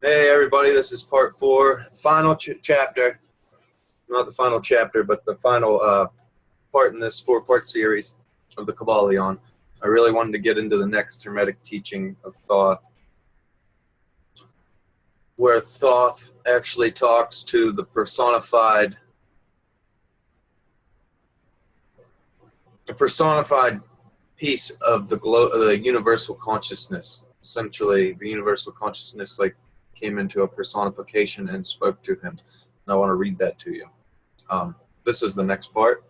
Hey everybody, this is part 4, final chapter, not the final chapter, but the final part in this 4-part series of the Kybalion. I really wanted to get into the next Hermetic teaching of Thoth, where Thoth actually talks to the personified piece of the universal consciousness. Essentially, the universal consciousness came into a personification and spoke to him. And I want to read that to you. This is the next part.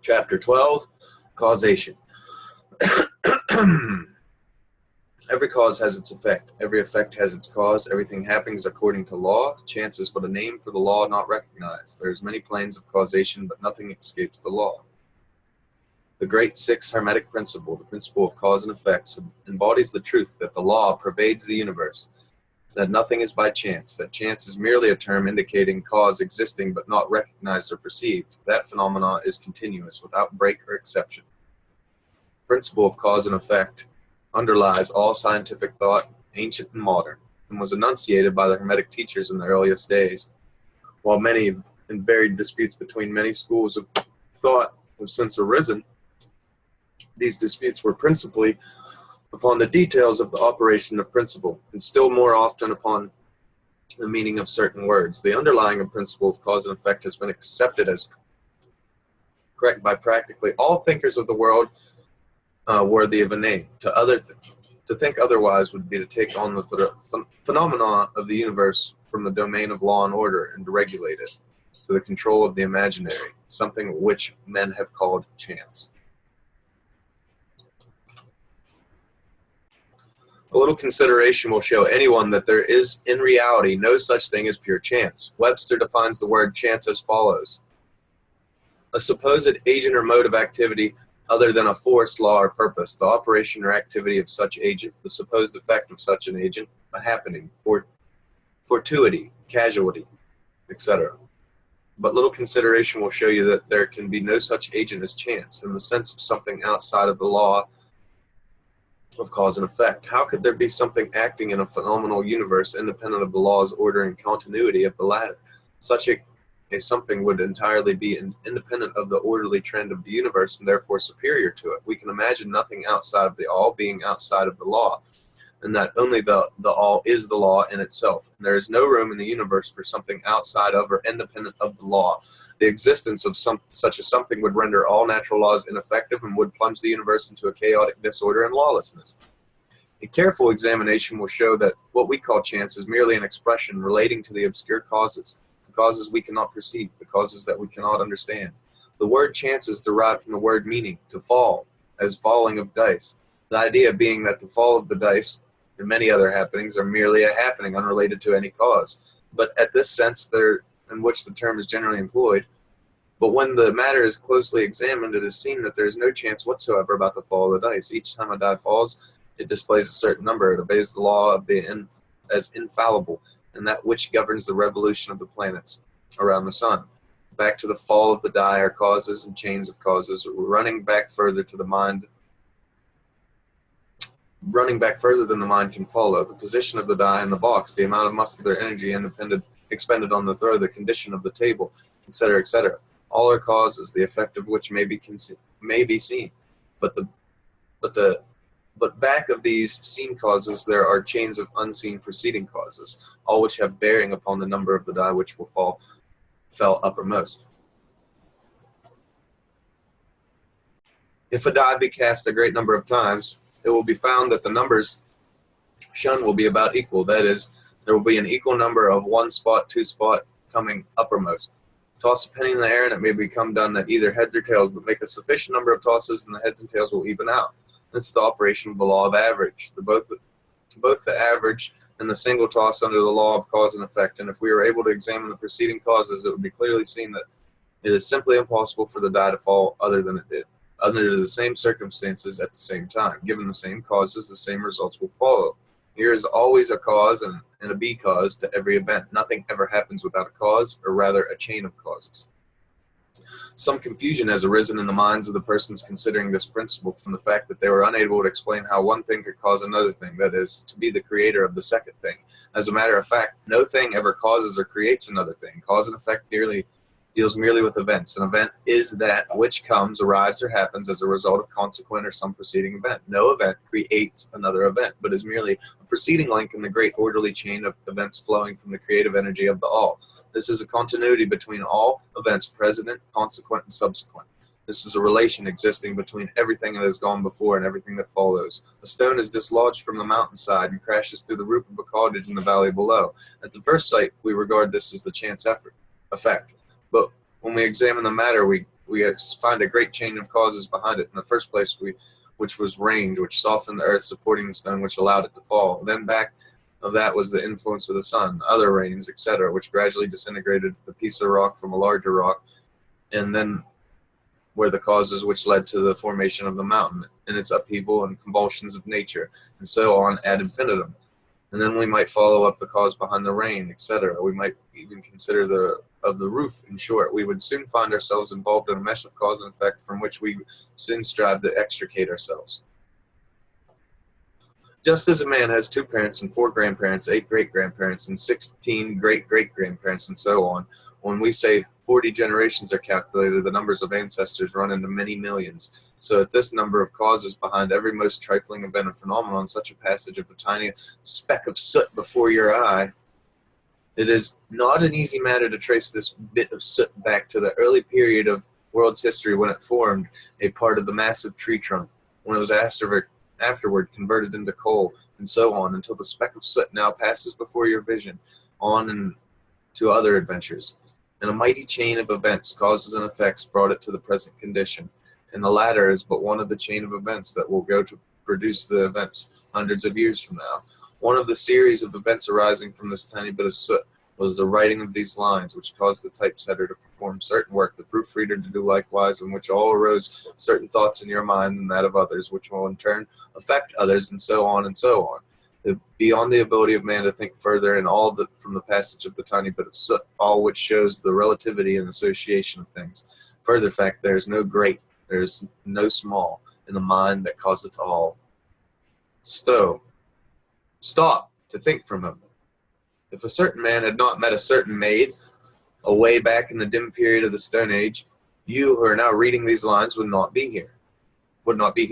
Chapter 12, Causation. Every cause has its effect. Every effect has its cause. Everything happens according to law. Chance is but a name for the law not recognized. There's many planes of causation, but nothing escapes the law. The great sixth Hermetic principle, the principle of cause and effects, embodies the truth that the law pervades the universe, that nothing is by chance, that chance is merely a term indicating cause existing but not recognized or perceived. That phenomena is continuous, without break or exception. The principle of cause and effect underlies all scientific thought, ancient and modern, and was enunciated by the Hermetic teachers in the earliest days. While many and varied disputes between many schools of thought have since arisen, these disputes were principally upon the details of the operation of principle, and still more often upon the meaning of certain words. The underlying principle of cause and effect has been accepted as correct by practically all thinkers of the world worthy of a name. To think otherwise would be to take on the phenomena of the universe from the domain of law and order and to regulate it to the control of the imaginary, something which men have called chance. A little consideration will show anyone that there is, in reality, no such thing as pure chance. Webster defines the word chance as follows: a supposed agent or mode of activity other than a force, law, or purpose, the operation or activity of such agent, the supposed effect of such an agent, a happening, fortuity, casualty, etc. But little consideration will show you that there can be no such agent as chance, in the sense of something outside of the law of cause and effect. How could there be something acting in a phenomenal universe independent of the laws, order, and continuity of the latter? Such a something would entirely be independent of the orderly trend of the universe and therefore superior to it. We can imagine nothing outside of the all being outside of the law, and that only the all is the law in itself. And there is no room in the universe for something outside of or independent of the law. The existence of such a something would render all natural laws ineffective and would plunge the universe into a chaotic disorder and lawlessness. A careful examination will show that what we call chance is merely an expression relating to the obscure causes, the causes we cannot perceive, the causes that we cannot understand. The word chance is derived from the word meaning, to fall, as falling of dice. The idea being that the fall of the dice and many other happenings are merely a happening unrelated to any cause. But at this sense in which the term is generally employed, but when the matter is closely examined, it is seen that there is no chance whatsoever about the fall of the dice. Each time a die falls, it displays a certain number. It obeys the law of as infallible, and that which governs the revolution of the planets around the sun. Back to the fall of the die are causes and chains of causes, running back further than the mind can follow. The position of the die in the box, the amount of muscular energy expended on the throw, the condition of the table, etc., etc. All are causes, the effect of which may be seen. But back of these seen causes there are chains of unseen preceding causes, all which have bearing upon the number of the die which fell uppermost. If a die be cast a great number of times, it will be found that the numbers shown will be about equal. That is, there will be an equal number of 1 spot, 2 spot coming uppermost. Toss a penny in the air and it may become done at either heads or tails, but make a sufficient number of tosses and the heads and tails will even out. This is the operation of the law of average, both the average and the single toss under the law of cause and effect. And if we were able to examine the preceding causes, it would be clearly seen that it is simply impossible for the die to fall other than it did, under the same circumstances at the same time. Given the same causes, the same results will follow. Here is always a cause and a B cause to every event. Nothing ever happens without a cause, or rather a chain of causes. Some confusion has arisen in the minds of the persons considering this principle from the fact that they were unable to explain how one thing could cause another thing, that is, to be the creator of the second thing. As a matter of fact, no thing ever causes or creates another thing. Cause and effect deals merely with events. An event is that which comes, arrives, or happens as a result of consequent or some preceding event. No event creates another event, but is merely a preceding link in the great orderly chain of events flowing from the creative energy of the all. This is a continuity between all events present, consequent, and subsequent. This is a relation existing between everything that has gone before and everything that follows. A stone is dislodged from the mountainside and crashes through the roof of a cottage in the valley below. At the first sight, we regard this as the chance effect. But when we examine the matter, we find a great chain of causes behind it. In the first place, which was rain, which softened the earth supporting the stone, which allowed it to fall. Then back of that was the influence of the sun, other rains, etc., which gradually disintegrated the piece of rock from a larger rock, and then were the causes which led to the formation of the mountain and its upheaval and convulsions of nature, and so on ad infinitum. And then we might follow up the cause behind the rain, etc. We might even consider the roof. In short, we would soon find ourselves involved in a mesh of cause and effect from which we soon strive to extricate ourselves. Just as a man has 2 parents and 4 grandparents, 8 great-grandparents, and 16 great-great-grandparents, and so on, when we say 40 generations are calculated, the numbers of ancestors run into many millions. So at this number of causes behind every most trifling event or phenomenon, such a passage of a tiny speck of soot before your eye, it is not an easy matter to trace this bit of soot back to the early period of world's history when it formed a part of the massive tree trunk, when it was afterward converted into coal, and so on, until the speck of soot now passes before your vision, on and to other adventures. And a mighty chain of events, causes and effects, brought it to the present condition. And the latter is but one of the chain of events that will go to produce the events hundreds of years from now. One of the series of events arising from this tiny bit of soot was the writing of these lines, which caused the typesetter to perform certain work, the proofreader to do likewise, in which all arose certain thoughts in your mind and that of others, which will in turn affect others, and so on and so on. Beyond the ability of man to think further, and all from the passage of the tiny bit of soot, all which shows the relativity and association of things. Further fact, there is no great, there is no small, in the mind that causeth all. Stop to think for a moment. If a certain man had not met a certain maid, away back in the dim period of the Stone Age, you who are now reading these lines would not be here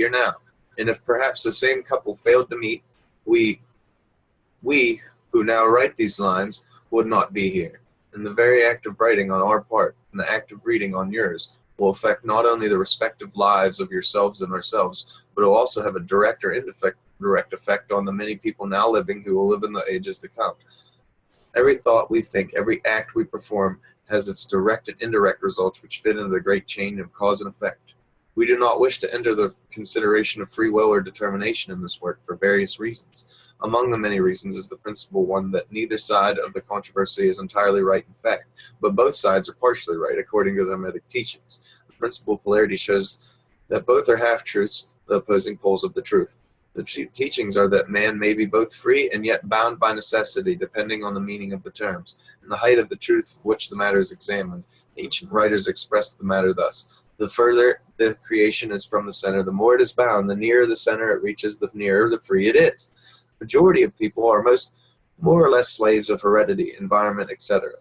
now. And if perhaps the same couple failed to meet, we who now write these lines would not be here. And the very act of writing on our part and the act of reading on yours will affect not only the respective lives of yourselves and ourselves, but it will also have a direct or indirect effect on the many people now living who will live in the ages to come. Every thought we think, every act we perform has its direct and indirect results which fit into the great chain of cause and effect. We do not wish to enter the consideration of free will or determination in this work for various reasons. Among the many reasons is the principal one that neither side of the controversy is entirely right in fact, but both sides are partially right according to the Hermetic teachings. The principal polarity shows that both are half-truths, the opposing poles of the truth. The teachings are that man may be both free and yet bound by necessity, depending on the meaning of the terms, and the height of the truth of which the matter is examined. Ancient writers express the matter thus: the further the creation is from the center, the more it is bound. The nearer the center it reaches, the nearer the free it is. The majority of people are more or less slaves of heredity, environment, etc.,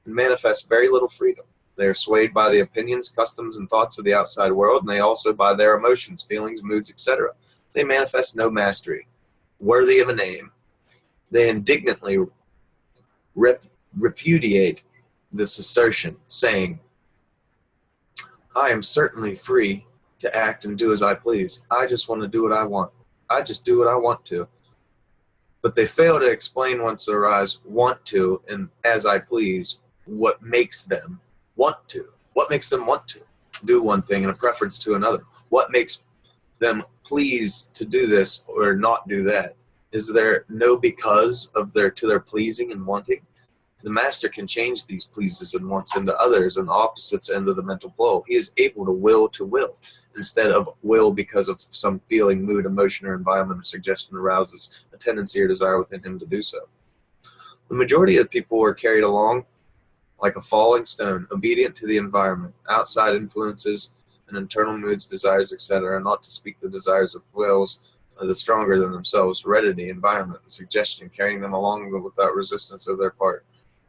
and manifest very little freedom. They are swayed by the opinions, customs, and thoughts of the outside world, and they also by their emotions, feelings, moods, etc. They manifest no mastery worthy of a name. They indignantly repudiate this assertion, saying, I am certainly free to act and do as I please. I just want to do what I want. I just do what I want to. But they fail to explain whence arise want to and as I please, what makes them want to. What makes them want to do one thing in a preference to another? What makes them please to do this or not do that? Is there no because of their pleasing and wanting? The master can change these pleases and wants into others and the opposites end of the mental flow. He is able to will instead of will because of some feeling, mood, emotion, or environment or suggestion arouses a tendency or desire within him to do so. The majority of people are carried along like a falling stone, obedient to the environment, outside influences and internal moods, desires, etc., not to speak the desires of wills the stronger than themselves, heredity, environment, and suggestion, carrying them along without resistance of their part,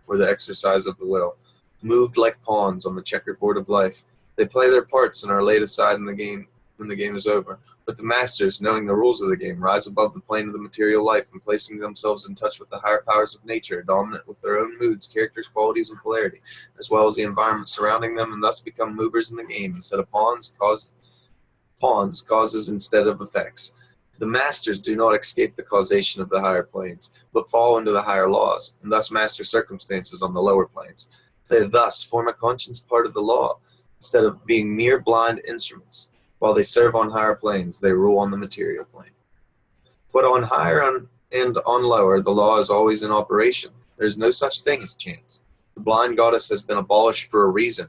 or the exercise of the will. Moved like pawns on the checkerboard of life, they play their parts and are laid aside in the game when the game is over. But the masters, knowing the rules of the game, rise above the plane of the material life and placing themselves in touch with the higher powers of nature, dominant with their own moods, characters, qualities, and polarity, as well as the environment surrounding them, and thus become movers in the game instead of pawns, causes instead of effects. The masters do not escape the causation of the higher planes, but fall into the higher laws, and thus master circumstances on the lower planes. They thus form a conscious part of the law, instead of being mere blind instruments. While they serve on higher planes, they rule on the material plane. But on higher and on lower, the law is always in operation. There is no such thing as chance. The blind goddess has been abolished for a reason.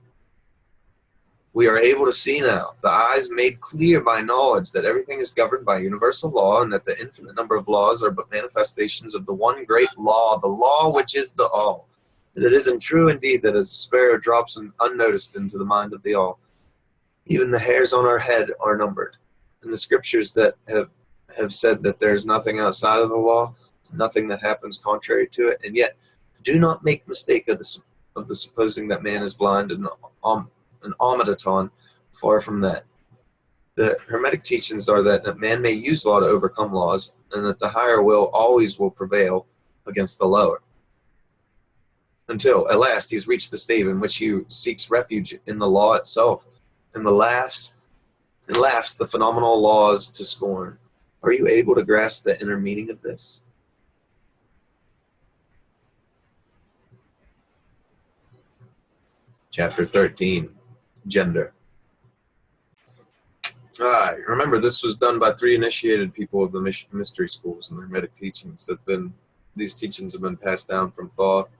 We are able to see now, the eyes made clear by knowledge, that everything is governed by universal law, and that the infinite number of laws are but manifestations of the one great law, the law which is the all. And it isn't true indeed that as a sparrow drops unnoticed into the mind of the all, even the hairs on our head are numbered. And the scriptures that have said that there is nothing outside of the law, nothing that happens contrary to it, and yet do not make mistake of the supposing that man is blind and an automaton. Far from that. The Hermetic teachings are that man may use law to overcome laws, and that the higher will always will prevail against the lower, until at last he's reached the state in which he seeks refuge in the law itself, and laughs the phenomenal laws to scorn. Are you able to grasp the inner meaning of this? Chapter 13, Gender. Remember, this was done by 3 initiated people of the mystery schools and the Hermetic teachings. These teachings have been passed down from Thoth,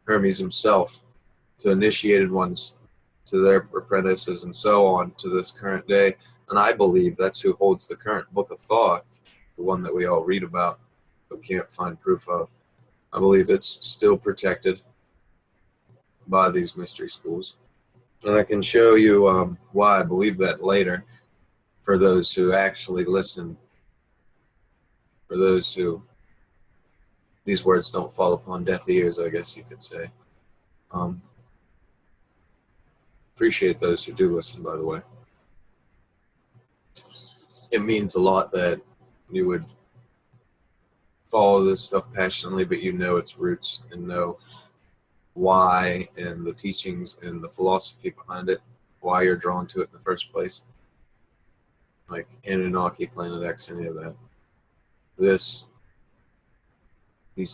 Hermes himself, to initiated ones, to their apprentices, and so on to this current day. And I believe that's who holds the current book of Thoth, the one that we all read about but can't find proof of. I believe it's still protected by these mystery schools. And I can show you why I believe that later, for those who actually listen, for those who these words don't fall upon deaf ears, I guess you could say. Appreciate those who do listen, by the way. It means a lot that you would follow this stuff passionately, but you know its roots and know why and the teachings and the philosophy behind it, why you're drawn to it in the first place. Like Anunnaki, Planet X, any of that. These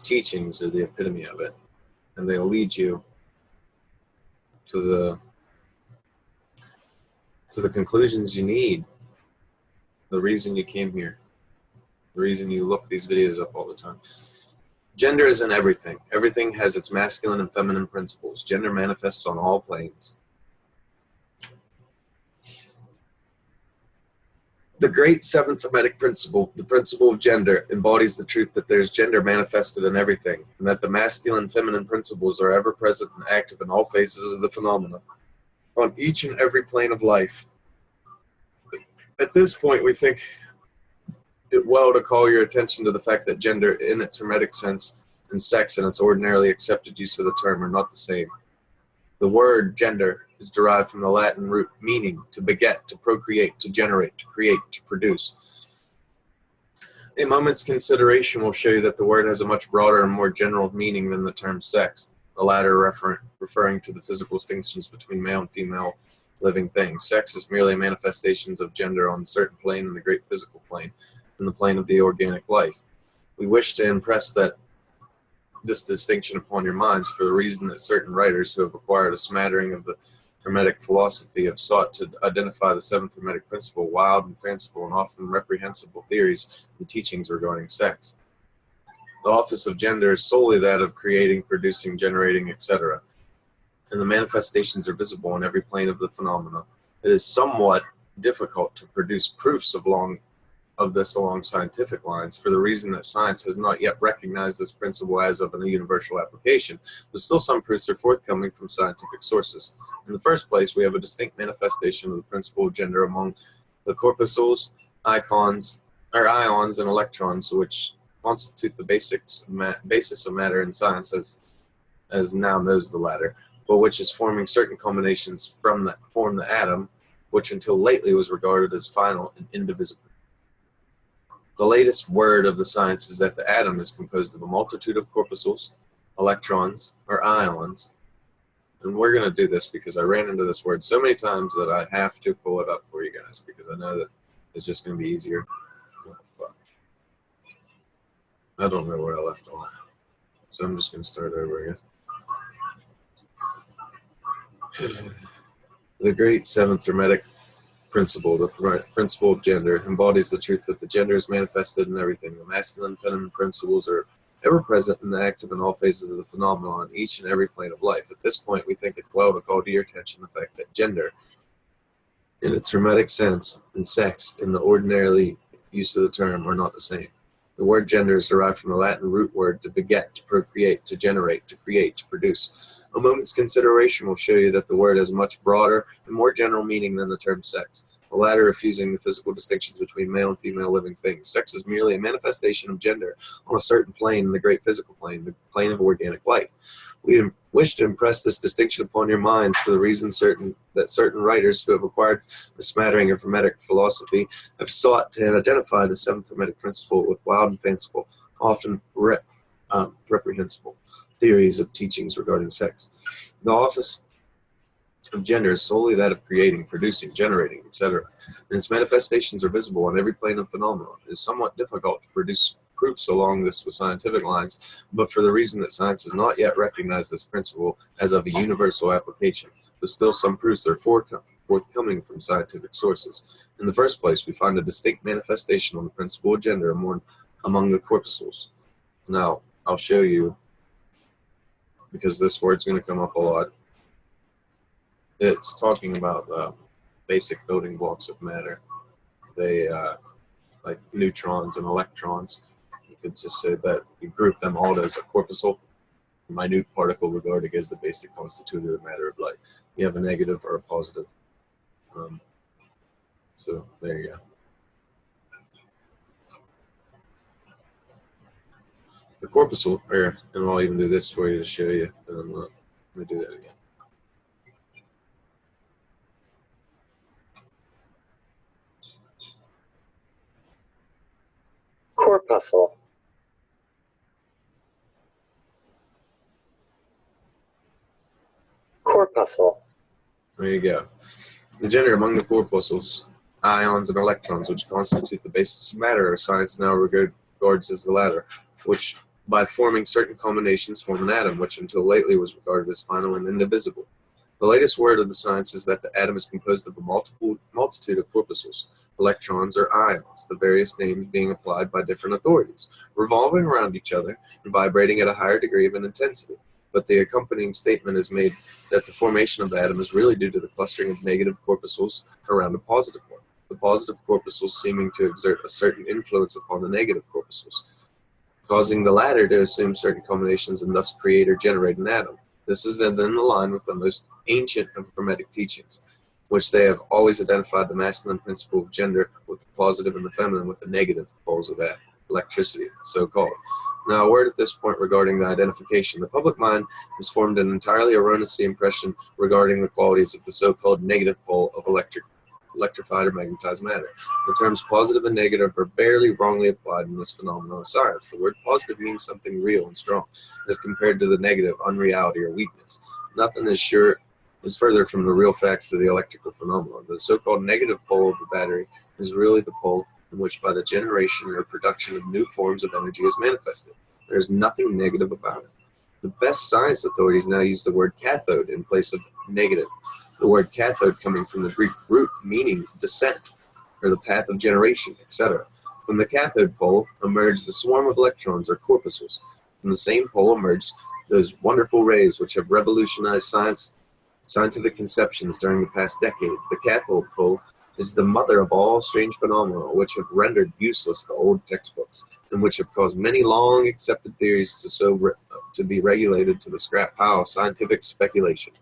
teachings are the epitome of it, and they'll lead you to the conclusions you need, the reason you came here, the reason you look these videos up all the time. Gender is in everything. Everything has its masculine and feminine principles. Gender manifests on all planes. The great 7th Hermetic principle, the principle of gender, embodies the truth that there is gender manifested in everything, and that the masculine and feminine principles are ever present and active in all phases of the phenomena, on each and every plane of life. At this point, we think it well to call your attention to the fact that gender in its Hermetic sense and sex in its ordinarily accepted use of the term are not the same. The word gender is derived from the Latin root meaning to beget, to procreate, to generate, to create, to produce. A moment's consideration will show you that the word has a much broader and more general meaning than the term sex, the latter referring to the physical distinctions between male and female living things. Sex is merely manifestations of gender on a certain plane in the great physical plane, in the plane of the organic life. We wish to impress this distinction upon your minds for the reason that certain writers who have acquired a smattering of the Hermetic philosophy have sought to identify the 7th Hermetic principle, wild and fanciful and often reprehensible theories and teachings regarding sex. The office of gender is solely that of creating, producing, generating, etc., and the manifestations are visible on every plane of the phenomena. It is somewhat difficult to produce proofs of long of this along scientific lines for the reason that science has not yet recognized this principle as of a universal application, but still some proofs are forthcoming from scientific sources. In the first place, we have a distinct manifestation of the principle of gender among the corpuscles, ions, and electrons, which constitute the basis of matter in science as now knows the latter, but which is forming certain combinations that form the atom, which until lately was regarded as final and indivisible. The latest word of the science is that the atom is composed of a multitude of corpuscles, electrons, or ions. And we're going to do this because I ran into this word so many times that I have to pull it up for you guys because I know that it's just going to be easier. Oh, fuck. I don't know where I left off. So I'm just going to start over, I guess. The great seventh Hermetic principle, the principle of gender, embodies the truth that the gender is manifested in everything. The masculine and feminine principles are ever present and active in all phases of the phenomenon, each and every plane of life. At this point, we think it well to call to your attention the fact that gender, in its Hermetic sense, and sex, in the ordinarily use of the term, are not the same. The word gender is derived from the Latin root word to beget, to procreate, to generate, to create, to produce. A moment's consideration will show you that the word has a much broader and more general meaning than the term sex, the latter refusing the physical distinctions between male and female living things. Sex is merely a manifestation of gender on a certain plane in the great physical plane, the plane of organic life. We wish to impress this distinction upon your minds for the reason that certain writers who have acquired a smattering of Hermetic philosophy have sought to identify the seventh Hermetic principle with wild and fanciful, often reprehensible theories of teachings regarding sex. The office of gender is solely that of creating, producing, generating, etc. And its manifestations are visible on every plane of phenomenon. It is somewhat difficult to produce proofs along this with scientific lines, but for the reason that science has not yet recognized this principle as of a universal application, but still some proofs are forthcoming from scientific sources. In the first place, we find a distinct manifestation on the principle of gender among the corpuscles. Now, I'll show you, because this word's going to come up a lot. It's talking about the basic building blocks of matter. They, like neutrons and electrons. You could just say that you group them all as a corpuscle, a minute particle regarded as the basic constitutive matter of life. You have a negative or a positive. So there you go. The corpuscle, and I'll even do this for you to show you. Let me do that again. Corpuscle. Corpuscle. There you go. The gender among the corpuscles, ions and electrons, which constitute the basis of matter, science now regards as the latter, which by forming certain combinations form an atom, which until lately was regarded as final and indivisible. The latest word of the science is that the atom is composed of a multitude of corpuscles, electrons or ions, the various names being applied by different authorities, revolving around each other and vibrating at a higher degree of intensity. But the accompanying statement is made that the formation of the atom is really due to the clustering of negative corpuscles around a positive one, the positive corpuscles seeming to exert a certain influence upon the negative corpuscles, causing the latter to assume certain combinations and thus create or generate an atom. This is then in line with the most ancient of Hermetic teachings, which they have always identified the masculine principle of gender with the positive and the feminine with the negative poles of electricity, so-called. Now, a word at this point regarding the identification. The public mind has formed an entirely erroneous impression regarding the qualities of the so-called negative pole of electrified or magnetized matter. The terms positive and negative are barely wrongly applied in this phenomenon of science. The word positive means something real and strong, as compared to the negative, unreality or weakness. Nothing is further from the real facts of the electrical phenomenon. The so-called negative pole of the battery is really the pole in which by the generation or production of new forms of energy is manifested. There is nothing negative about it. The best science authorities now use the word cathode in place of negative. The word cathode coming from the Greek root meaning descent, or the path of generation, etc. From the cathode pole emerged the swarm of electrons, or corpuscles. From the same pole emerged those wonderful rays which have revolutionized scientific conceptions during the past decade. The cathode pole is the mother of all strange phenomena which have rendered useless the old textbooks, and which have caused many long accepted theories to be regulated to the scrap pile of scientific speculation.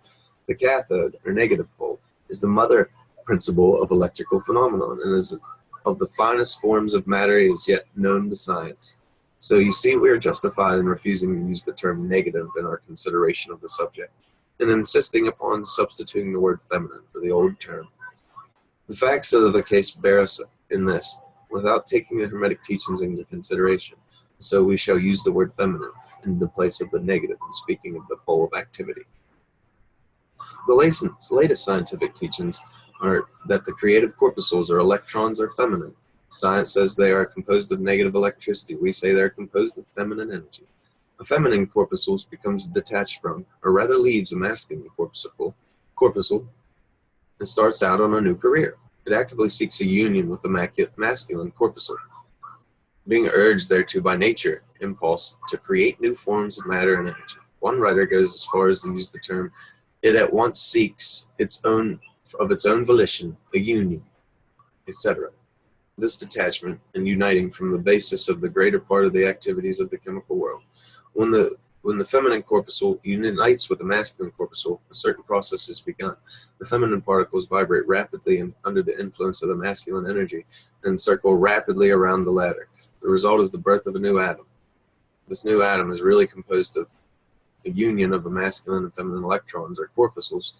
The cathode, or negative pole, is the mother principle of electrical phenomenon, and is of the finest forms of matter as yet known to science. So you see, we are justified in refusing to use the term negative in our consideration of the subject, and insisting upon substituting the word feminine for the old term. The facts of the case bear us in this, without taking the Hermetic teachings into consideration. So we shall use the word feminine in the place of the negative in speaking of the pole of activity. The latest scientific teachings are that the creative corpuscles or electrons are feminine. Science says they are composed of negative electricity. We say they are composed of feminine energy. A feminine corpuscle becomes detached from, or rather leaves a masculine corpuscle, and starts out on a new career. It actively seeks a union with the masculine corpuscle, being urged thereto by nature, impulse to create new forms of matter and energy. One writer goes as far as to use the term, it at once seeks of its own volition, a union, etc. This detachment and uniting from the basis of the greater part of the activities of the chemical world. When the feminine corpuscle unites with the masculine corpuscle, a certain process is begun. The feminine particles vibrate rapidly under the influence of the masculine energy and circle rapidly around the latter. The result is the birth of a new atom. This new atom is really composed of the union of the masculine and feminine electrons or corpuscles.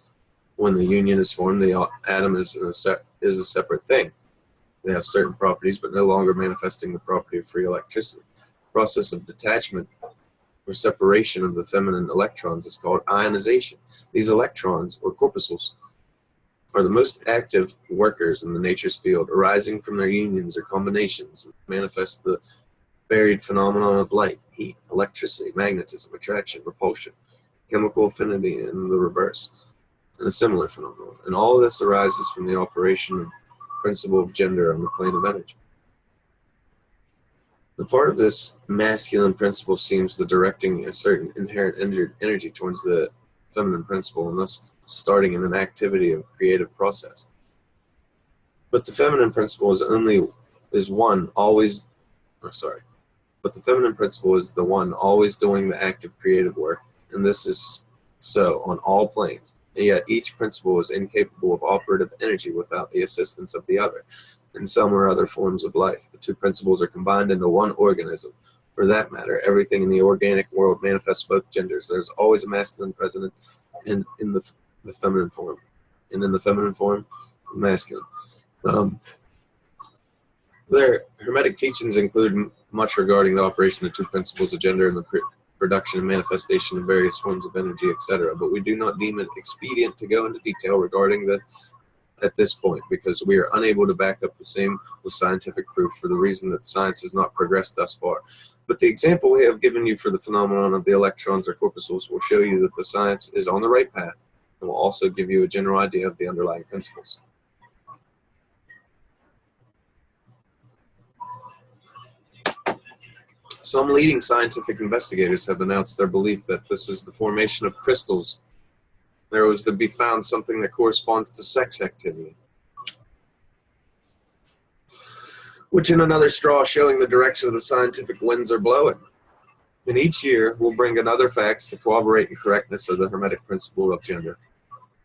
When the union is formed, the atom is a separate thing. They have certain properties, but no longer manifesting the property of free electricity. The process of detachment or separation of the feminine electrons is called ionization. These electrons, or corpuscles, are the most active workers in the nature's field, arising from their unions or combinations, manifest the varied phenomenon of light, heat, electricity, magnetism, attraction, repulsion, chemical affinity, and the reverse, and a similar phenomenon. And all this arises from the operation of the principle of gender on the plane of energy. The part of this masculine principle seems the directing a certain inherent energy towards the feminine principle, and thus starting in an activity of creative process. But the feminine principle is the one always doing the active creative work, and this is so on all planes. And yet each principle is incapable of operative energy without the assistance of the other. In some or other forms of life, the two principles are combined into one organism. For that matter, everything in the organic world manifests both genders. There's always a masculine present in the feminine form, and in the feminine form, masculine. Their Hermetic teachings include much regarding the operation of two principles of gender and the production and manifestation of various forms of energy, etc. But we do not deem it expedient to go into detail regarding this at this point, because we are unable to back up the same with scientific proof for the reason that science has not progressed thus far. But the example we have given you for the phenomenon of the electrons or corpuscles will show you that the science is on the right path, and will also give you a general idea of the underlying principles. Some leading scientific investigators have announced their belief that this is the formation of crystals. There was to be found something that corresponds to sex activity, which in another straw showing the direction of the scientific winds are blowing. And each year will bring another facts to corroborate the correctness of the Hermetic principle of gender.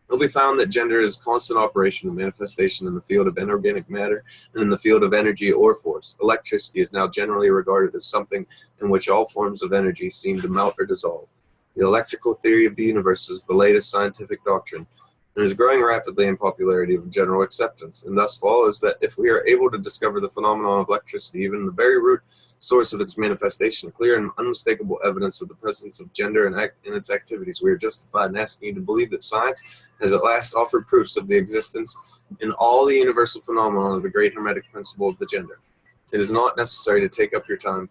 It will be found that gender is constant operation and manifestation in the field of inorganic matter and in the field of energy or force. Electricity is now generally regarded as something in which all forms of energy seem to melt or dissolve. The electrical theory of the universe is the latest scientific doctrine and is growing rapidly in popularity of general acceptance, and thus follows that if we are able to discover the phenomenon of electricity, even the very root source of its manifestation, clear and unmistakable evidence of the presence of gender in its activities, we are justified in asking you to believe that science has at last offered proofs of the existence in all the universal phenomena of the great Hermetic principle of the gender. It is not necessary to take up your time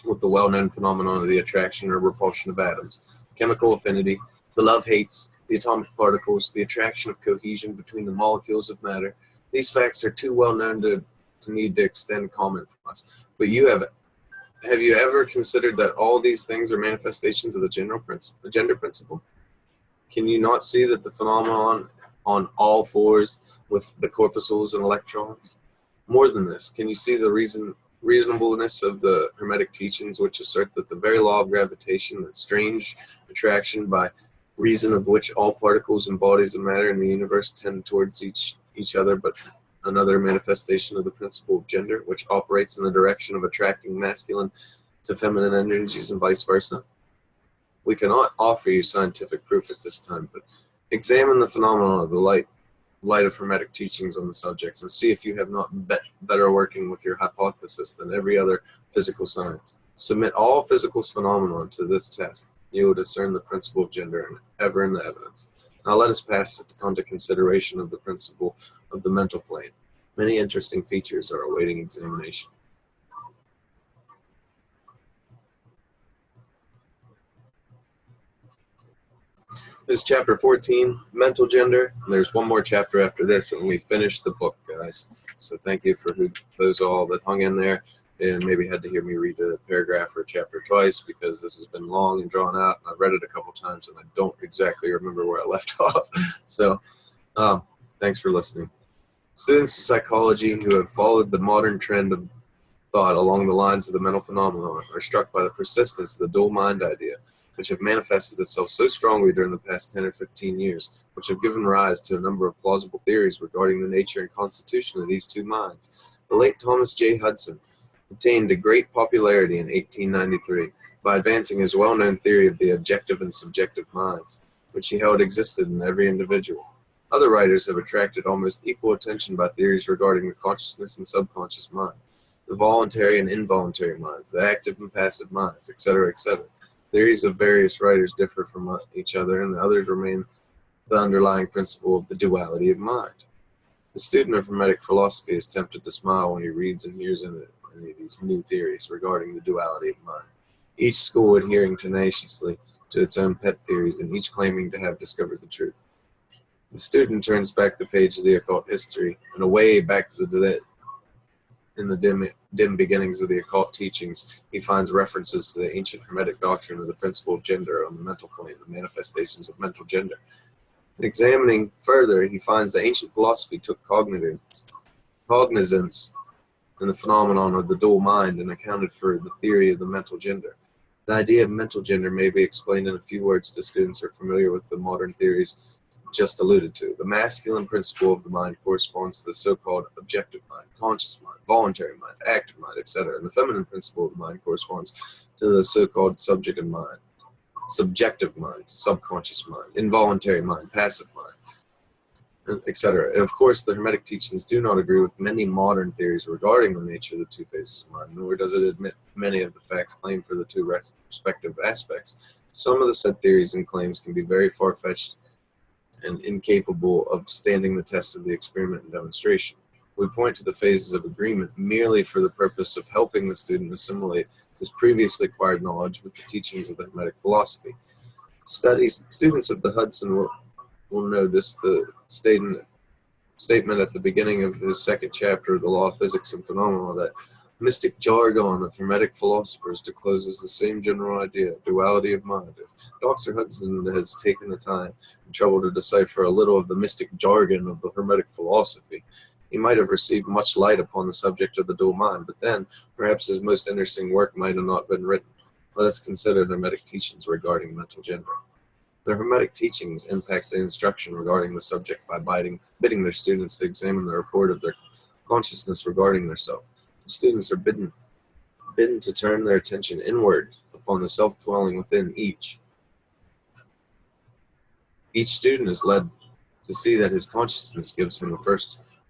with the well-known phenomenon of the attraction or repulsion of atoms, chemical affinity, the love-hates, the atomic particles, the attraction of cohesion between the molecules of matter. These facts are too well known to need to extend comment from us. But have you ever considered that all these things are manifestations of the gender principle? Can you not see that the phenomenon on all fours with the corpuscles and electrons? More than this, can you see the reasonableness of the Hermetic teachings, which assert that the very law of gravitation, that strange attraction by reason of which all particles and bodies of matter in the universe tend towards each other, but another manifestation of the principle of gender, which operates in the direction of attracting masculine to feminine energies and vice versa? We cannot offer you scientific proof at this time, but examine the phenomenon of the light of Hermetic teachings on the subjects and see if you have not better working with your hypothesis than every other physical science. Submit all physical phenomena to this test. You will discern the principle of gender ever in the evidence. Now let us pass on to consideration of the principle of the mental plane. Many interesting features are awaiting examination. This is chapter 14, mental gender. And there's one more chapter after this, and we finish the book, guys. So thank you for those all that hung in there and maybe had to hear me read a paragraph or a chapter twice, because this has been long and drawn out, and I've read it a couple times, and I don't exactly remember where I left off. So thanks for listening. Students of psychology who have followed the modern trend of thought along the lines of the mental phenomenon are struck by the persistence of the dual mind idea, which have manifested itself so strongly during the past 10 or 15 years, which have given rise to a number of plausible theories regarding the nature and constitution of these two minds. The late Thomas J. Hudson obtained a great popularity in 1893 by advancing his well-known theory of the objective and subjective minds, which he held existed in every individual. Other writers have attracted almost equal attention by theories regarding the consciousness and subconscious mind, the voluntary and involuntary minds, the active and passive minds, etc., etc. Theories of various writers differ from each other, and the others remain the underlying principle of the duality of mind. The student of Hermetic philosophy is tempted to smile when he reads and hears any of these new theories regarding the duality of mind, each school adhering tenaciously to its own pet theories and each claiming to have discovered the truth. The student turns back the page of the occult history and away back to the dim beginnings of the occult teachings, he finds references to the ancient Hermetic doctrine of the principle of gender on the mental plane, the manifestations of mental gender. In examining further, he finds the ancient philosophy took cognizance in the phenomenon of the dual mind and accounted for the theory of the mental gender. The idea of mental gender may be explained in a few words to students who are familiar with the modern theories just alluded to. The masculine principle of the mind corresponds to the so-called objective mind, conscious mind, voluntary mind, active mind, etc. And the feminine principle of the mind corresponds to the so-called subjective mind, subconscious mind, involuntary mind, passive mind, etc. And of course, the Hermetic teachings do not agree with many modern theories regarding the nature of the two phases of mind, nor does it admit many of the facts claimed for the two respective aspects. Some of the said theories and claims can be very far-fetched and incapable of standing the test of the experiment and demonstration. We point to the phases of agreement merely for the purpose of helping the student assimilate his previously acquired knowledge with the teachings of the Hermetic philosophy. Students of the Hudson will notice the statement at the beginning of his second chapter of the Law of Physics and Phenomena that mystic jargon of Hermetic philosophers discloses the same general idea, duality of mind. If Dr. Hudson has taken the time and trouble to decipher a little of the mystic jargon of the Hermetic philosophy, he might have received much light upon the subject of the dual mind, but then perhaps his most interesting work might have not been written. Let us consider the Hermetic teachings regarding mental gender. The Hermetic teachings impact the instruction regarding the subject by bidding their students to examine the report of their consciousness regarding their self. The students are bidden to turn their attention inward upon the self-dwelling within each. Each student is led to see that his consciousness gives him a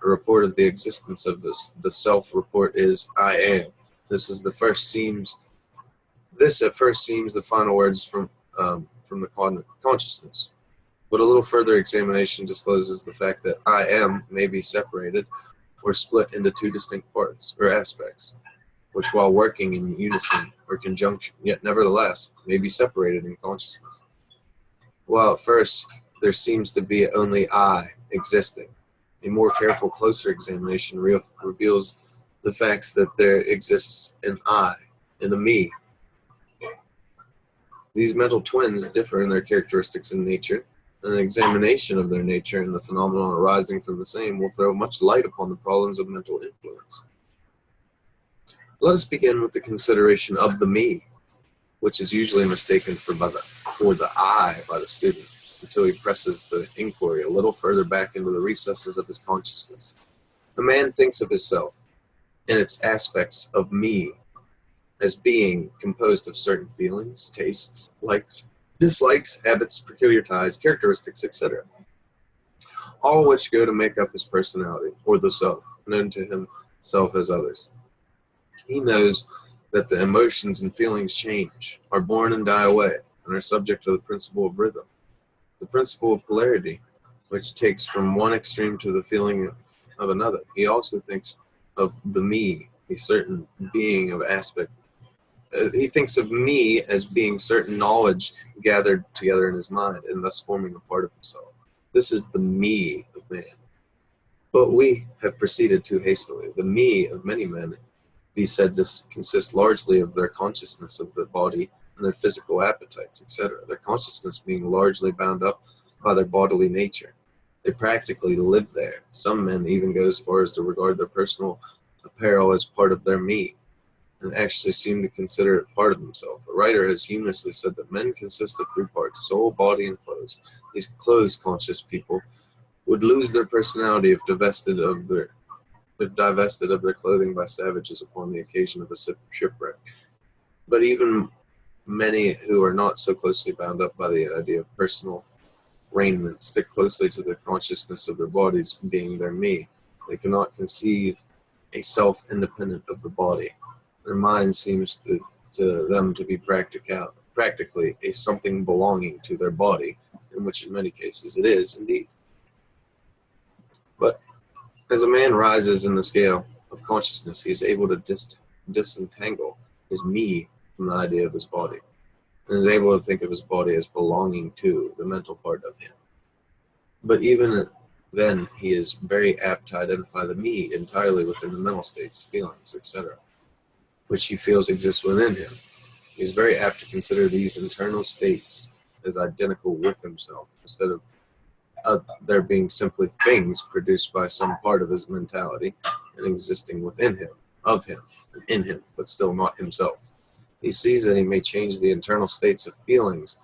report of the existence of this. The self-report is, I am. This at first seems the final words from the consciousness. But a little further examination discloses the fact that I am may be separated or split into two distinct parts or aspects, which while working in unison or conjunction, yet nevertheless may be separated in consciousness. While at first there seems to be only I existing, a more careful, closer examination reveals the facts that there exists an I and a me. These mental twins differ in their characteristics and nature, An examination of their nature and the phenomenon arising from the same will throw much light upon the problems of mental influence. Let us begin with the consideration of the me, which is usually mistaken for the I by the student, until he presses the inquiry a little further back into the recesses of his consciousness. A man thinks of himself and its aspects of me as being composed of certain feelings, tastes, likes, dislikes, habits, peculiar ties, characteristics, etc., all which go to make up his personality, or the self, known to himself as others. He knows that the emotions and feelings change, are born and die away, and are subject to the principle of rhythm, the principle of polarity, which takes from one extreme to the feeling of another. He also thinks of the me, a certain being of aspect. He thinks of me as being certain knowledge gathered together in his mind and thus forming a part of himself. This is the me of man. But we have proceeded too hastily. The me of many men, be said to consist largely of their consciousness of the body and their physical appetites, etc., their consciousness being largely bound up by their bodily nature. They practically live there. Some men even go as far as to regard their personal apparel as part of their me, and actually seem to consider it part of themselves. A writer has humorously said that men consist of three parts: soul, body, and clothes. These clothes-conscious people would lose their personality if divested of their clothing by savages upon the occasion of a shipwreck. But even many who are not so closely bound up by the idea of personal raiment stick closely to the consciousness of their bodies being their me. They cannot conceive a self independent of the body. Their mind seems to them to be practically a something belonging to their body, in which in many cases it is indeed. But as a man rises in the scale of consciousness, he is able to disentangle his me from the idea of his body, and is able to think of his body as belonging to the mental part of him. But even then, he is very apt to identify the me entirely within the mental states, feelings, etc., which he feels exist within him. He is very apt to consider these internal states as identical with himself, instead of there being simply things produced by some part of his mentality and existing within him, of him, and in him, but still not himself. He sees that he may change the internal states of feelings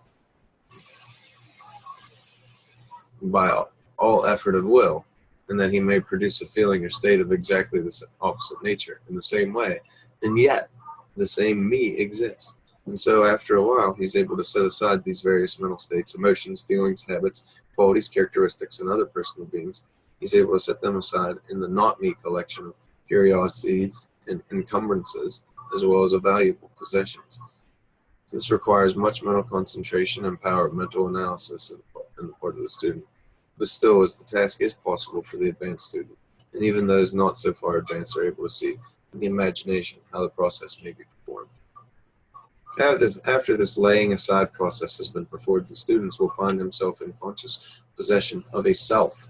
by all effort of will, and that he may produce a feeling or state of exactly the opposite nature in the same way, and yet the same me exists. And so after a while, he's able to set aside these various mental states, emotions, feelings, habits, qualities, characteristics, and other personal beings. He's able to set them aside in the not-me collection of curiosities and encumbrances, as well as of valuable possessions. This requires much mental concentration and power of mental analysis on the part of the student. But still, as the task is possible for the advanced student, and even those not so far advanced are able to see in the imagination how the process may be performed. After this laying aside process has been performed, the students will find himself in conscious possession of a self,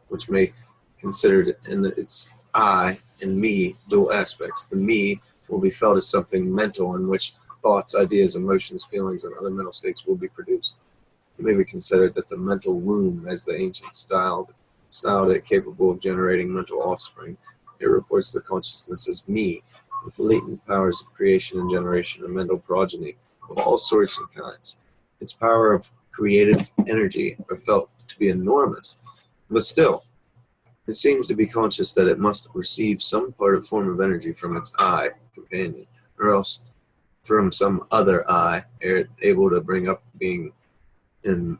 which may be considered in its I and me dual aspects. The me will be felt as something mental in which thoughts, ideas, emotions, feelings, and other mental states will be produced. It may be considered that the mental womb, as the ancients styled it, capable of generating mental offspring. It reports the consciousness as me, with latent powers of creation and generation and mental progeny of all sorts and kinds. Its power of creative energy are felt to be enormous, but still, it seems to be conscious that it must receive some form of energy from its I companion, or else from some other I, able to bring up being in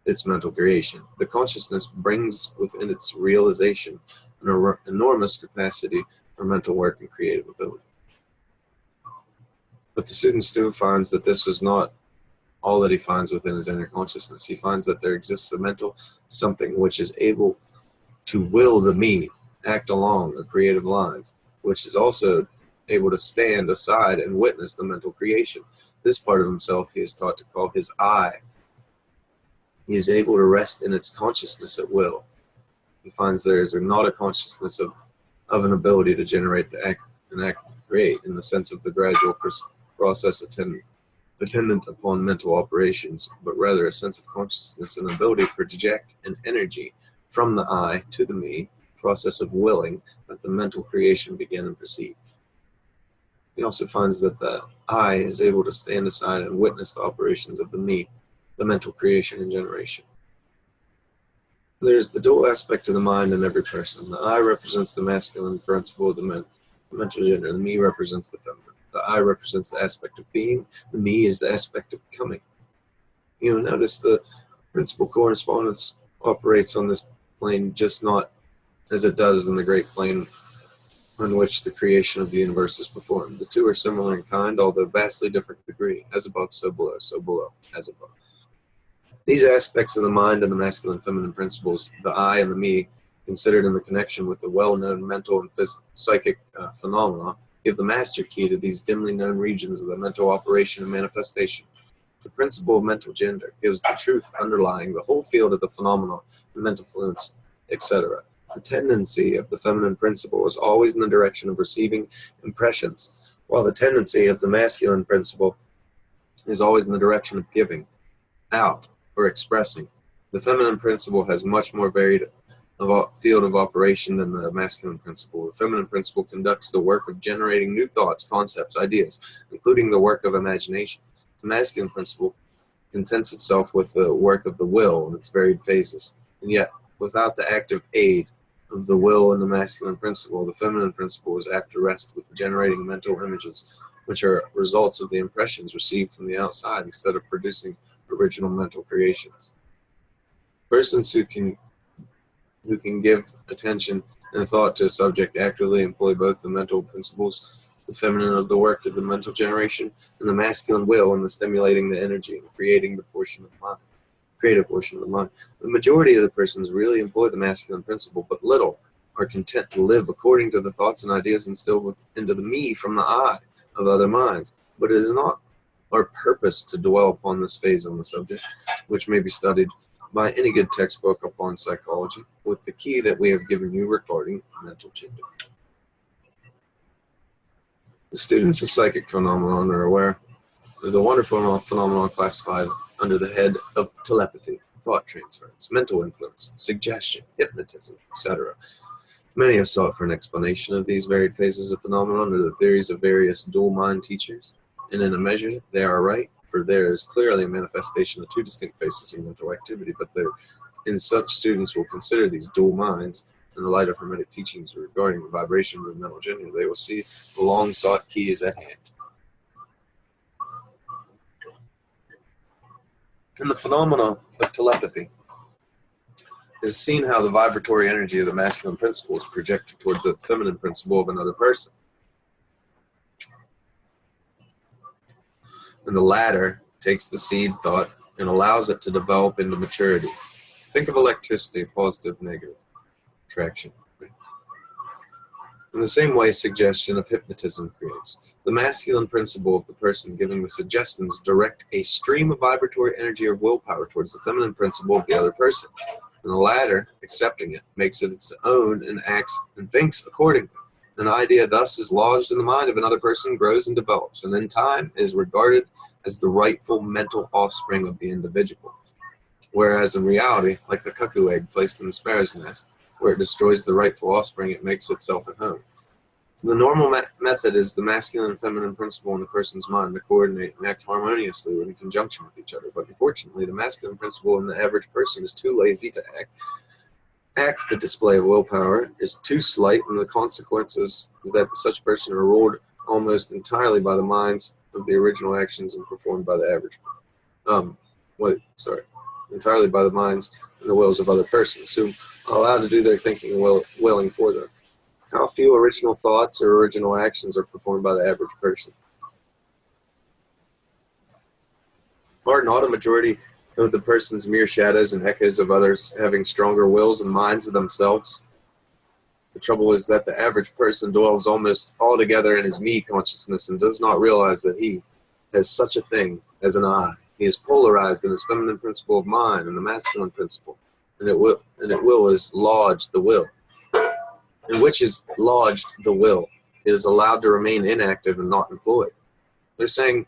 its mental creation. The consciousness brings within its realization an enormous capacity for mental work and creative ability. But the student still finds that this is not all that he finds within his inner consciousness. He finds that there exists a mental something which is able to will the me act along the creative lines, which is also able to stand aside and witness the mental creation. This part of himself he is taught to call his I. He is able to rest in its consciousness at will. He finds there is not a consciousness of an ability to generate and create in the sense of the gradual process attendant dependent upon mental operations, but rather a sense of consciousness and ability to project an energy from the I to the me, process of willing that the mental creation begin and proceed. He also finds that the I is able to stand aside and witness the operations of the me, the mental creation and generation. There's the dual aspect of the mind in every person. The I represents the masculine principle of the mental gender. The me represents the feminine. The I represents the aspect of being. The me is the aspect of becoming. You know, notice the principal correspondence operates on this plane just not as it does in the great plane on which the creation of the universe is performed. The two are similar in kind, although vastly different degree. As above, so below, as above. These aspects of the mind and the masculine and feminine principles, the I and the me, considered in the connection with the well-known mental and psychic phenomena, give the master key to these dimly known regions of the mental operation and manifestation. The principle of mental gender gives the truth underlying the whole field of the phenomena, the mental fluence, etc. The tendency of the feminine principle is always in the direction of receiving impressions, while the tendency of the masculine principle is always in the direction of giving out or expressing. The feminine principle has much more varied field of operation than the masculine principle. The feminine principle conducts the work of generating new thoughts, concepts, ideas, including the work of imagination. The masculine principle contents itself with the work of the will in its varied phases, and yet without the active aid of the will in the masculine principle, the feminine principle is apt to rest with generating mental images, which are results of the impressions received from the outside instead of producing original mental creations. Persons who can give attention and thought to a subject actively employ both the mental principles, the feminine of the work of the mental generation, and the masculine will in the stimulating the energy and creating the portion of the mind. Creative portion of the mind. The majority of the persons really employ the masculine principle, but little are content to live according to the thoughts and ideas instilled into the me from the I of other minds. But it is not our purpose to dwell upon this phase on the subject, which may be studied by any good textbook upon psychology, with the key that we have given you regarding mental gender. The students of psychic phenomenon are aware of the wonderful phenomenon classified under the head of telepathy, thought transference, mental influence, suggestion, hypnotism, etc. Many have sought for an explanation of these varied phases of phenomena under the theories of various dual mind teachers, and in a measure they are right, for there is clearly a manifestation of two distinct phases of mental activity, but in such students will consider these dual minds in the light of Hermetic teachings regarding the vibrations of mental gender. They will see the long-sought keys at hand. In the phenomena of telepathy, it is seen how the vibratory energy of the masculine principle is projected toward the feminine principle of another person. And the latter takes the seed thought and allows it to develop into maturity. Think of electricity, positive, negative, attraction. In the same way, suggestion of hypnotism creates. The masculine principle of the person giving the suggestions direct a stream of vibratory energy or willpower towards the feminine principle of the other person. And the latter, accepting it, makes it its own and acts and thinks accordingly. An idea thus is lodged in the mind of another person, grows and develops, and in time is regarded as the rightful mental offspring of the individual. Whereas in reality, like the cuckoo egg placed in the sparrow's nest, where it destroys the rightful offspring, it makes itself at home. The normal method is the masculine and feminine principle in the person's mind to coordinate and act harmoniously in conjunction with each other. But unfortunately, the masculine principle in the average person is too lazy to act. The display of willpower is too slight, and the consequences is that such person are ruled almost entirely by the minds of the original actions and performed by the average. Entirely by the minds and the wills of other persons, whom are allowed to do their thinking and willing for them. How few original thoughts or original actions are performed by the average person. Are not a majority of the persons mere shadows and echoes of others, having stronger wills and minds of themselves? The trouble is that the average person dwells almost altogether in his me consciousness and does not realize that he has such a thing as an I. He is polarized in his feminine principle of mind and the masculine principle, and it will is lodged the will. In which is lodged the will, it is allowed to remain inactive and not employed. They're saying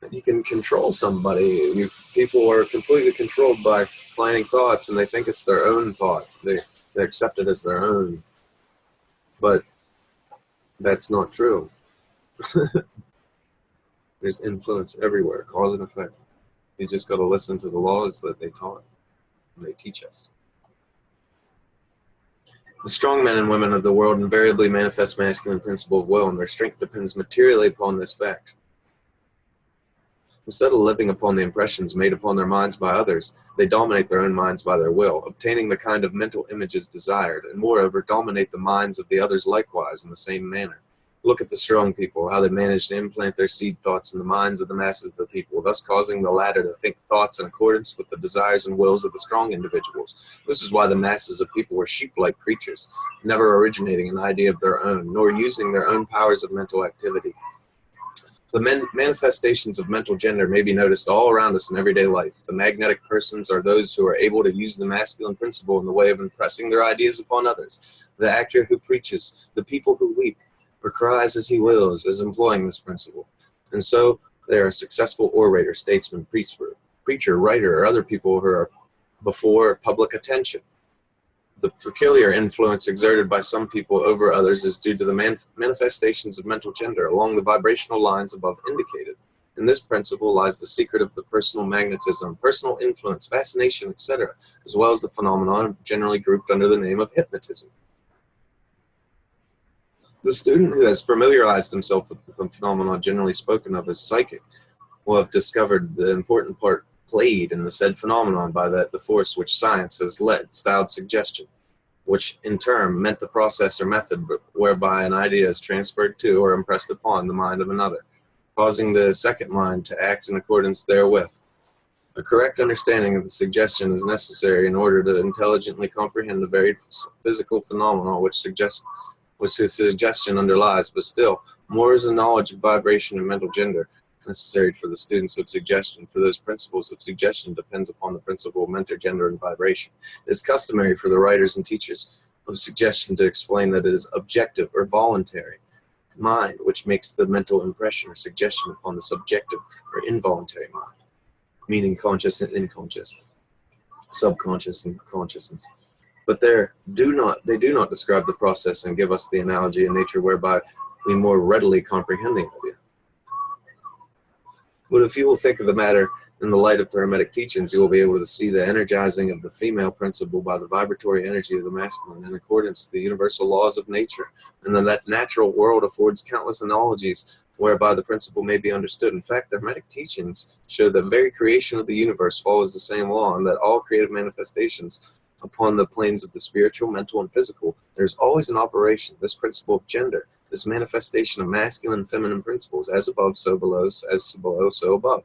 You can control somebody. People are completely controlled by planning thoughts, and they think it's their own thought. They accept it as their own. But that's not true. There's influence everywhere, cause and effect. You just got to listen to the laws that they taught and they teach us. The strong men and women of the world invariably manifest masculine principle of will, and their strength depends materially upon this fact. Instead of living upon the impressions made upon their minds by others, they dominate their own minds by their will, obtaining the kind of mental images desired, and moreover dominate the minds of the others likewise in the same manner. Look at the strong people, how they manage to implant their seed thoughts in the minds of the masses of the people, thus causing the latter to think thoughts in accordance with the desires and wills of the strong individuals. This is why the masses of people were sheep-like creatures, never originating an idea of their own, nor using their own powers of mental activity. The manifestations of mental gender may be noticed all around us in everyday life. The magnetic persons are those who are able to use the masculine principle in the way of impressing their ideas upon others. The actor who preaches, the people who weep, or cries as he wills, is employing this principle. And so they are a successful orator, statesman, preacher, writer, or other people who are before public attention. The peculiar influence exerted by some people over others is due to the manifestations of mental gender along the vibrational lines above indicated. In this principle lies the secret of the personal magnetism, personal influence, fascination, etc., as well as the phenomenon generally grouped under the name of hypnotism. The student who has familiarized himself with the phenomenon generally spoken of as psychic will have discovered the important part played in the said phenomenon by the force which science has styled suggestion, which in turn meant the process or method whereby an idea is transferred to or impressed upon the mind of another, causing the second mind to act in accordance therewith. A correct understanding of the suggestion is necessary in order to intelligently comprehend the very physical phenomenon which the suggestion underlies, but still, more is a knowledge of vibration and mental gender necessary for the students of suggestion, for those principles of suggestion depends upon the principle of mental gender and vibration. It is customary for the writers and teachers of suggestion to explain that it is objective or voluntary mind which makes the mental impression or suggestion upon the subjective or involuntary mind, meaning conscious and unconscious, subconscious and consciousness. But they do not describe the process and give us the analogy in nature whereby we more readily comprehend the idea. But if you will think of the matter in the light of the Hermetic teachings, you will be able to see the energizing of the female principle by the vibratory energy of the masculine in accordance to the universal laws of nature, and then that natural world affords countless analogies whereby the principle may be understood. In fact, the Hermetic teachings show that the very creation of the universe follows the same law, and that all creative manifestations upon the planes of the spiritual, mental, and physical, there's always an operation, this principle of gender, this manifestation of masculine and feminine principles, as above, so below, as below, so above.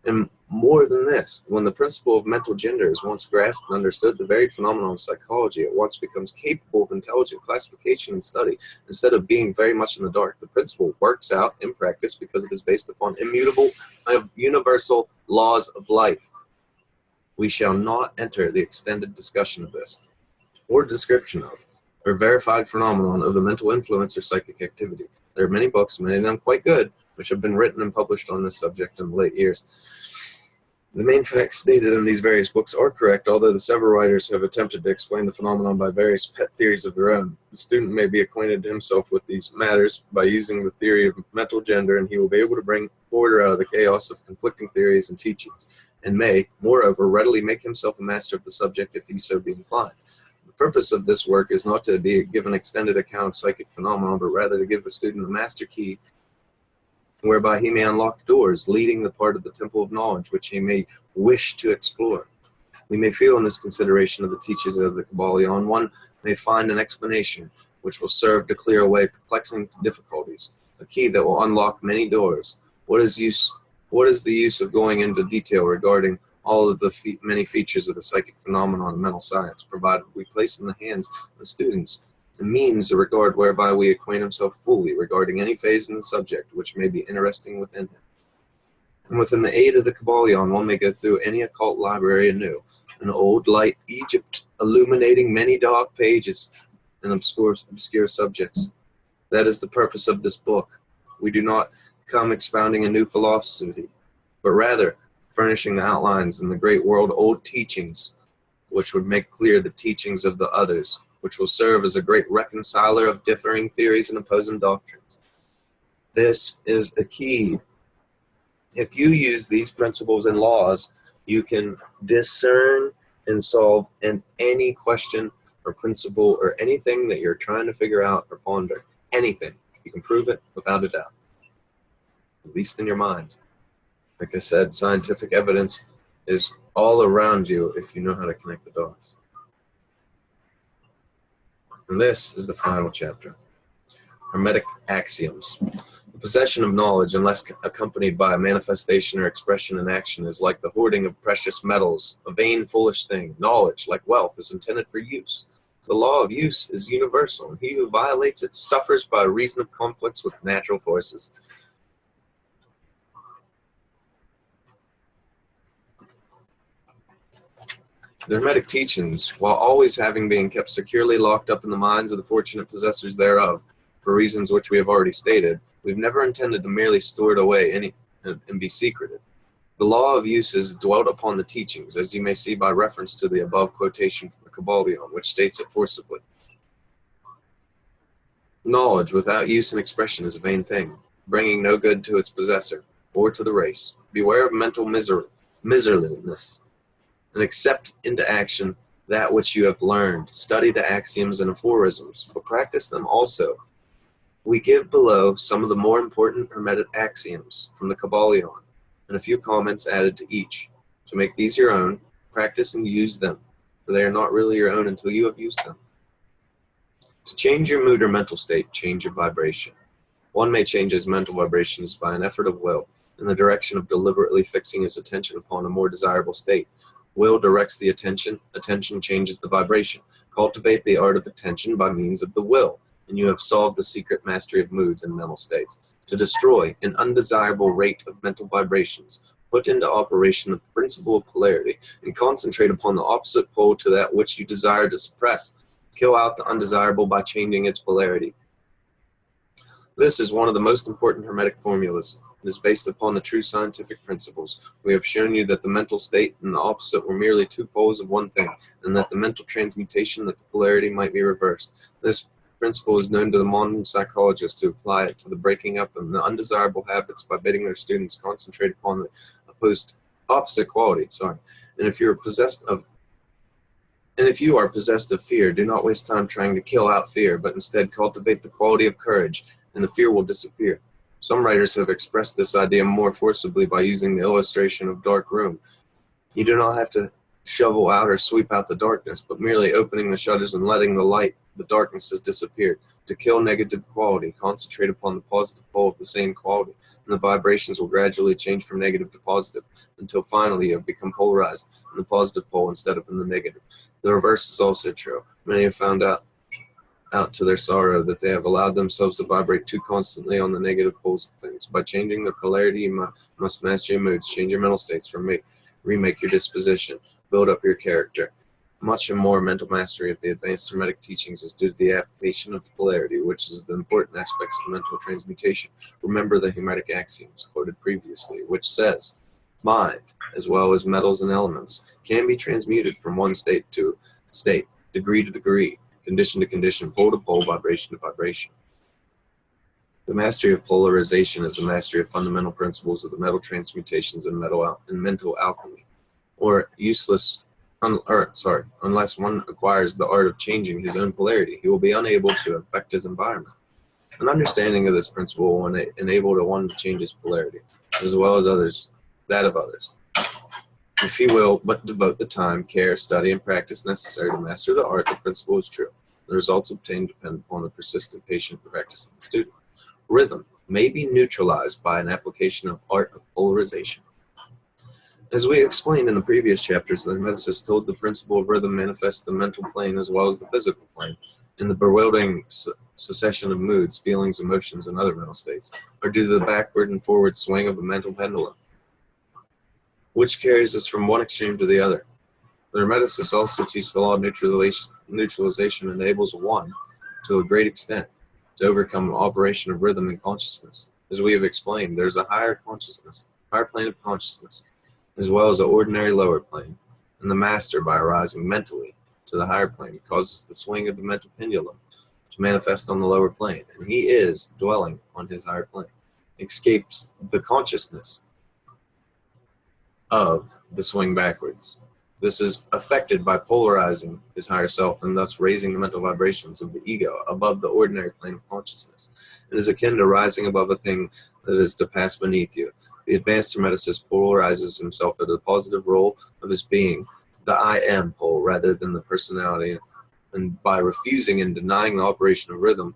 And more than this, when the principle of mental gender is once grasped and understood, the very phenomenon of psychology at once becomes capable of intelligent classification and study. Instead of being very much in the dark, the principle works out in practice because it is based upon immutable, universal laws of life. We shall not enter the extended discussion of this, or description of, or verified phenomenon of the mental influence or psychic activity. There are many books, many of them quite good, which have been written and published on this subject in late years. The main facts stated in these various books are correct, although the several writers have attempted to explain the phenomenon by various pet theories of their own. The student may be acquainted himself with these matters by using the theory of mental gender, and he will be able to bring order out of the chaos of conflicting theories and teachings, and may, moreover, readily make himself a master of the subject if he so be inclined. The purpose of this work is not to give an extended account of psychic phenomena, but rather to give the student a master key whereby he may unlock doors leading the part of the temple of knowledge which he may wish to explore. We may feel in this consideration of the teachings of the Kybalion, one may find an explanation which will serve to clear away perplexing difficulties, a key that will unlock many doors. What is the use of going into detail regarding all of the many features of the psychic phenomenon of mental science, provided we place in the hands of the students the means of regard whereby we acquaint himself fully regarding any phase in the subject which may be interesting within him. And within the aid of the Kybalion, one may go through any occult library anew, an old light Egypt illuminating many dark pages and obscure subjects. That is the purpose of this book. We do not come expounding a new philosophy, but rather furnishing the outlines and the great world-old teachings, which would make clear the teachings of the others, which will serve as a great reconciler of differing theories and opposing doctrines. This is a key. If you use these principles and laws, you can discern and solve any question or principle or anything that you're trying to figure out or ponder. Anything. You can prove it without a doubt, at least in your mind. Like I said, scientific evidence is all around you if you know how to connect the dots. And this is the final chapter. Hermetic axioms. The possession of knowledge, unless accompanied by a manifestation or expression in action, is like the hoarding of precious metals, a vain, foolish thing. Knowledge, like wealth, is intended for use. The law of use is universal, and he who violates it suffers by reason of conflicts with natural forces. The Hermetic Teachings, while always having been kept securely locked up in the minds of the fortunate possessors thereof, for reasons which we have already stated, we've never intended to merely store it away and be secreted. The law of uses dwelt upon the teachings, as you may see by reference to the above quotation from the Kybalion, which states it forcibly. Knowledge without use and expression is a vain thing, bringing no good to its possessor, or to the race. Beware of mental miserliness, and accept into action that which you have learned. Study the axioms and aphorisms, but practice them also. We give below some of the more important Hermetic axioms from the Kybalion, and a few comments added to each. To make these your own, practice and use them, for they are not really your own until you have used them. To change your mood or mental state, change your vibration. One may change his mental vibrations by an effort of will, in the direction of deliberately fixing his attention upon a more desirable state. Will directs the attention, attention changes the vibration. Cultivate the art of attention by means of the will, and you have solved the secret mastery of moods and mental states. To destroy an undesirable rate of mental vibrations, put into operation the principle of polarity, and concentrate upon the opposite pole to that which you desire to suppress. Kill out the undesirable by changing its polarity. This is one of the most important Hermetic formulas. It is based upon the true scientific principles. We have shown you that the mental state and the opposite were merely two poles of one thing, and that the mental transmutation, that the polarity might be reversed. This principle is known to the modern psychologists who apply it to the breaking up of the undesirable habits by bidding their students concentrate upon the opposite quality. And if you are possessed of fear, do not waste time trying to kill out fear, but instead cultivate the quality of courage, and the fear will disappear. Some writers have expressed this idea more forcibly by using the illustration of dark room. You do not have to shovel out or sweep out the darkness, but merely opening the shutters and letting the darkness has disappeared. To kill negative quality, concentrate upon the positive pole of the same quality, and the vibrations will gradually change from negative to positive, until finally you have become polarized in the positive pole instead of in the negative. The reverse is also true. Many have found out to their sorrow that they have allowed themselves to vibrate too constantly on the negative poles of things. By changing their polarity, you must master your moods, change your mental states, remake your disposition, build up your character. Much and more mental mastery of the advanced Hermetic teachings is due to the application of polarity, which is the important aspects of mental transmutation. Remember the Hermetic axioms quoted previously, which says, mind, as well as metals and elements, can be transmuted from one state to state, degree to degree, condition to condition, pole to pole, vibration to vibration. The mastery of polarization is the mastery of fundamental principles of the mental transmutations and mental alchemy, unless one acquires the art of changing his own polarity, he will be unable to affect his environment. An understanding of this principle will enable one to change his polarity, as well as that of others. If he will but devote the time, care, study, and practice necessary to master the art, the principle is true. The results obtained depend upon the persistent, patient practice of the student. Rhythm may be neutralized by an application of art of polarization. As we explained in the previous chapters, the Hermeticists told the principle of rhythm manifests the mental plane as well as the physical plane, and the bewildering succession of moods, feelings, emotions, and other mental states are due to the backward and forward swing of the mental pendulum, which carries us from one extreme to the other. The Hermeticists also teach the law of neutralization enables one, to a great extent, to overcome the operation of rhythm and consciousness. As we have explained, there's a higher plane of consciousness, as well as an ordinary lower plane, and the master, by arising mentally to the higher plane, causes the swing of the mental pendulum to manifest on the lower plane, and he is dwelling on his higher plane, escapes the consciousness of the swing backwards. This is affected by polarizing his higher self and thus raising the mental vibrations of the ego above the ordinary plane of consciousness. It is akin to rising above a thing that is to pass beneath you. The advanced Hermeticist polarizes himself at the positive role of his being, the I am pole, rather than the personality, and by refusing and denying the operation of rhythm,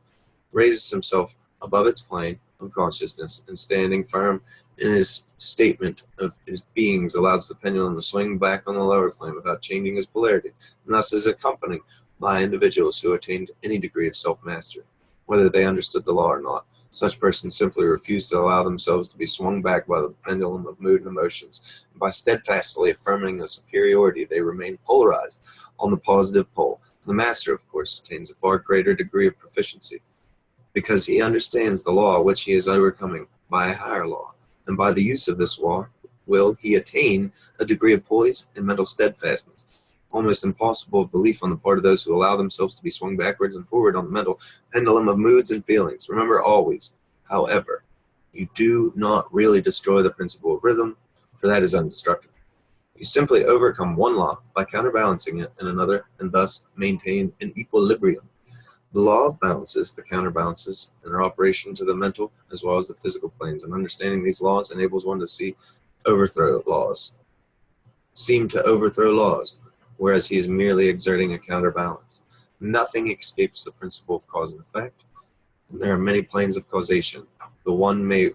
raises himself above its plane of consciousness, and standing firm in his statement of his beings allows the pendulum to swing back on the lower plane without changing his polarity, and thus is accompanied by individuals who attained any degree of self-mastery, whether they understood the law or not. Such persons simply refuse to allow themselves to be swung back by the pendulum of mood and emotions, and by steadfastly affirming the superiority, they remain polarized on the positive pole. The master, of course, attains a far greater degree of proficiency, because he understands the law which he is overcoming by a higher law, and by the use of this law will he attain a degree of poise and mental steadfastness, almost impossible of belief on the part of those who allow themselves to be swung backwards and forward on the mental pendulum of moods and feelings. Remember always, however, you do not really destroy the principle of rhythm, for that is undestructible. You simply overcome one law by counterbalancing it in another, and thus maintain an equilibrium. The law of balances, the counterbalances, and their operation to the mental as well as the physical planes, and understanding these laws enables one to seem to overthrow laws, whereas he is merely exerting a counterbalance. Nothing escapes the principle of cause and effect, and there are many planes of causation. One may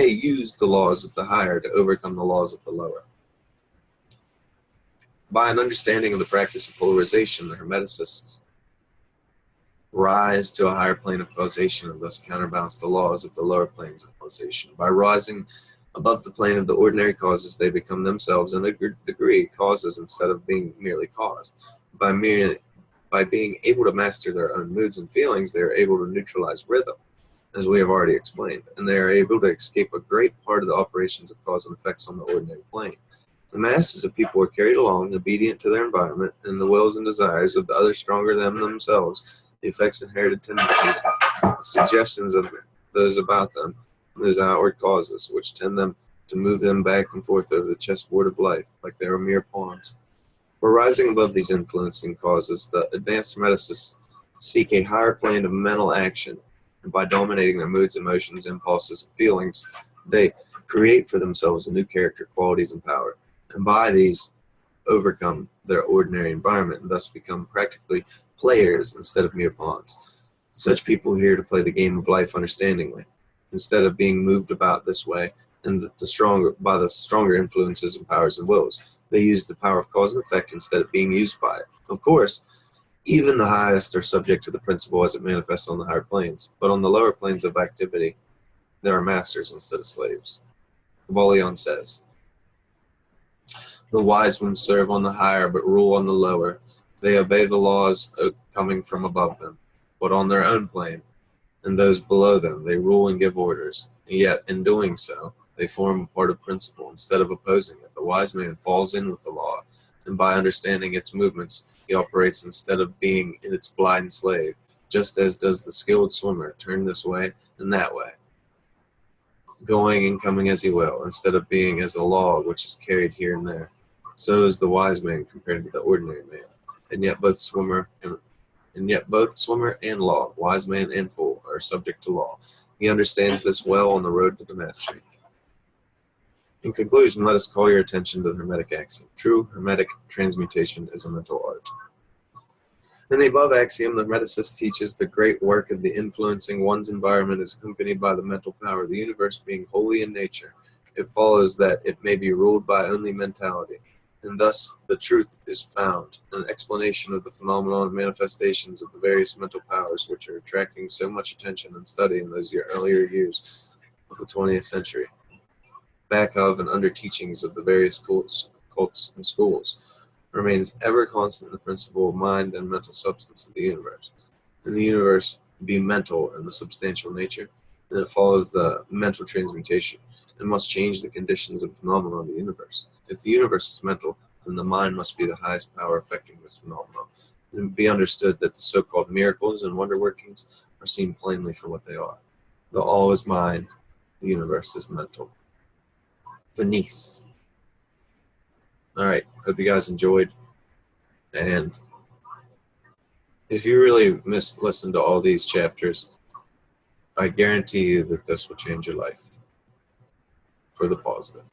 use the laws of the higher to overcome the laws of the lower. By an understanding of the practice of polarization, the Hermeticists rise to a higher plane of causation and thus counterbalance the laws of the lower planes of causation. By rising above the plane of the ordinary causes, they become themselves in a degree causes instead of being merely caused. By being able to master their own moods and feelings, they are able to neutralize rhythm, as we have already explained, and they are able to escape a great part of the operations of cause and effects on the ordinary plane. The masses of people are carried along, obedient to their environment and the wills and desires of the others stronger than themselves, the effects, inherited tendencies, the suggestions of those about them, and those outward causes, which tend them to move them back and forth over the chessboard of life, like they are mere pawns. For rising above these influencing causes, the advanced Hermeticists seek a higher plane of mental action, and by dominating their moods, emotions, impulses, and feelings, they create for themselves a new character, qualities, and power, and by these overcome their ordinary environment and thus become practically players instead of mere pawns. Such people are here to play the game of life understandingly, instead of being moved about this way and by the stronger influences and powers and wills. They use the power of cause and effect instead of being used by it. Of course, even the highest are subject to the principle as it manifests on the higher planes, but on the lower planes of activity, there are masters instead of slaves. Kybalion says, "The wise ones serve on the higher, but rule on the lower. They obey the laws coming from above them, but on their own plane, and those below them, they rule and give orders. And yet, in doing so, they form a part of principle instead of opposing it. The wise man falls in with the law, and by understanding its movements, he operates instead of being in its blind slave, just as does the skilled swimmer, turn this way and that way, going and coming as he will, instead of being as a log which is carried here and there. So is the wise man compared to the ordinary man, and yet both swimmer and law, wise man and fool, are subject to law. He understands this well on the road to the mastery." In conclusion, let us call your attention to the Hermetic axiom. True Hermetic transmutation is a mental art. In the above axiom, the Hermeticist teaches the great work of the influencing one's environment is accompanied by the mental power, the universe being holy in nature. It follows that it may be ruled by only mentality, and thus the truth is found, an explanation of the phenomenon of manifestations of the various mental powers which are attracting so much attention and study in those earlier years of the 20th century. Back of and under teachings of the various cults and schools remains ever constant the principle of mind and mental substance of the universe. And the universe be mental in the substantial nature, then it follows the mental transmutation and must change the conditions and phenomena of the universe. If the universe is mental, then the mind must be the highest power affecting this phenomenon. And be understood that the so-called miracles and wonder workings are seen plainly for what they are. The all is mind, the universe is mental. Venice. All right, hope you guys enjoyed. And if you really listen to all these chapters, I guarantee you that this will change your life for the positive.